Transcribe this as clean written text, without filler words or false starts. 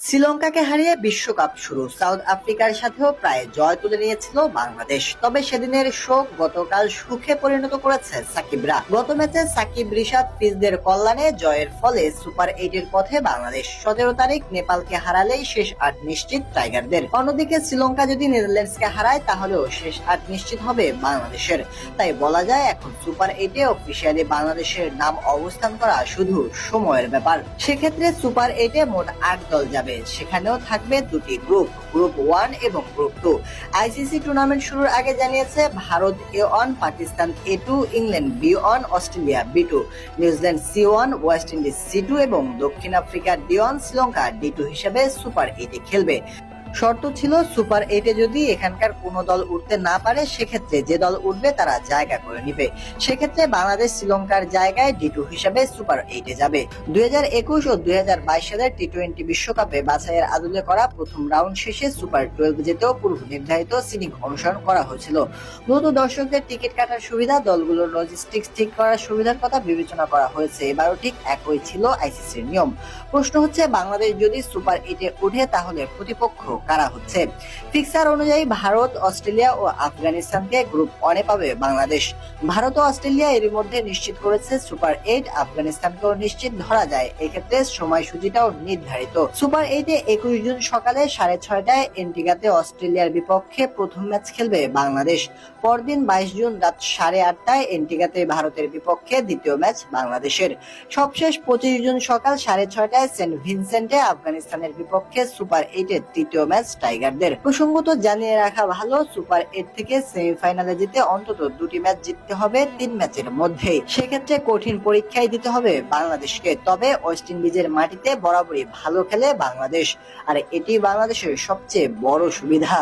শ্রীলঙ্কাকে হারিয়ে বিশ্বকাপ শুরু। সাউথ আফ্রিকার সাথেও প্রায় জয় তুলে নিয়েছিল বাংলাদেশ। তবে সেদিনের শোক গতকাল সুখে পরিণত করেছে সাকিবরা। গত ম্যাচে সাকিব, রিশাদ, ফিজদের কল্যাণে জয়ের ফলে সুপার 8-এর পথে বাংলাদেশ। 17 তারিখ নেপালকে হারালেই শেষ 8 নিশ্চিত টাইগারদের। অন্যদিকে শ্রীলঙ্কা যদি নেদারল্যান্ডসকে হারায় তাহলেও শেষ 8 নিশ্চিত হবে বাংলাদেশের। তাই বলা যায় এখন সুপার 8-এ অফিসিয়ালি বাংলাদেশের নাম অবস্থান করা শুধু সময়ের ব্যাপার। সেক্ষেত্রে সুপার 8-এ মোট 8 দল যাবে। সেখানেও থাকবে দুটি গ্রুপ, গ্রুপ 1 এবং গ্রুপ 2। আইসিসি টুর্নামেন্ট শুরুর আগে জানিয়েছে Bharat A1, Pakistan A2, England B1, Australia B2, New Zealand C1, West Indies C2 এবং দক্ষিণ আফ্রিকা D1, শ্রীলঙ্কা D2 হিসেবে সুপার 8-এ খেলবে। শর্ত ছিল সুপার 8-এ যদি এখানকার কোনো দল উঠতে না পারে সেক্ষেত্রে যে দল উঠবে তারা জায়গা করে নিবে। সেক্ষেত্রে বাংলাদেশ শ্রীলঙ্কার জায়গায় D2 হিসেবে সুপার 8-এ যাবে। 2021 ও 2022 সালের টি-20 বিশ্বকাপে বাছাইয়ের আদলে করা প্রথম রাউন্ড শেষে সুপার 12 যেতেও পূর্ব নির্ধারিত সিডিং অনুসরণ করা হয়েছিল। নতুন দর্শকদের টিকিট কাটার সুবিধা, দলগুলোর লজিস্টিক্স ঠিক করার সুবিধার কথা বিবেচনা করা হয়েছে। এবারও ঠিক একই ছিল আইসিসির নিয়ম। প্রশ্ন হচ্ছে বাংলাদেশ যদি সুপার 8-এ উঠে তাহলে প্রতিপক্ষ কারা হচ্ছে। ফিক্সার অনুযায়ী ভারত, অস্ট্রেলিয়া ও আফগানিস্তানকে গ্রুপ 1-এ পাবে বাংলাদেশ। ভারত ও অস্ট্রেলিয়া এর মধ্যে নিশ্চিত করেছে সুপার 8, আফগানিস্তানকেও নিশ্চিত ধরা যায়। এক্ষেত্রে সময়সূচিটাও নির্ধারিত। সুপার 8-এ 21 জুন সকালে 6:30টায় এন্টিগাতে অস্ট্রেলিয়ার বিপক্ষে প্রথম ম্যাচ খেলবে বাংলাদেশ। পরদিন 22 জুন রাত 8:30টায় এন্টিগাতে ভারতের বিপক্ষে দ্বিতীয় ম্যাচ বাংলাদেশের। সবশেষ 25 জুন সকাল 6:30টায় সেন্ট ভিনসেন্টে আফগানিস্তানের বিপক্ষে সুপার 8-এর তৃতীয় ম্যাচ টাইগারদের। প্রসঙ্গত জানিয়ে রাখা ভালো, সুপার 8 থেকে সেমিফাইনালে যেতে অন্তত 2টি ম্যাচ জিততে হবে 3 ম্যাচের মধ্যেই। সেক্ষেত্রে কঠিন পরীক্ষায় দিতে হবে বাংলাদেশকে। তবে ওয়েস্ট ইন্ডিজের মাটিতে বরাবরই ভালো খেলে বাংলাদেশ, আর এটি বাংলাদেশের সবচেয়ে বড় সুবিধা।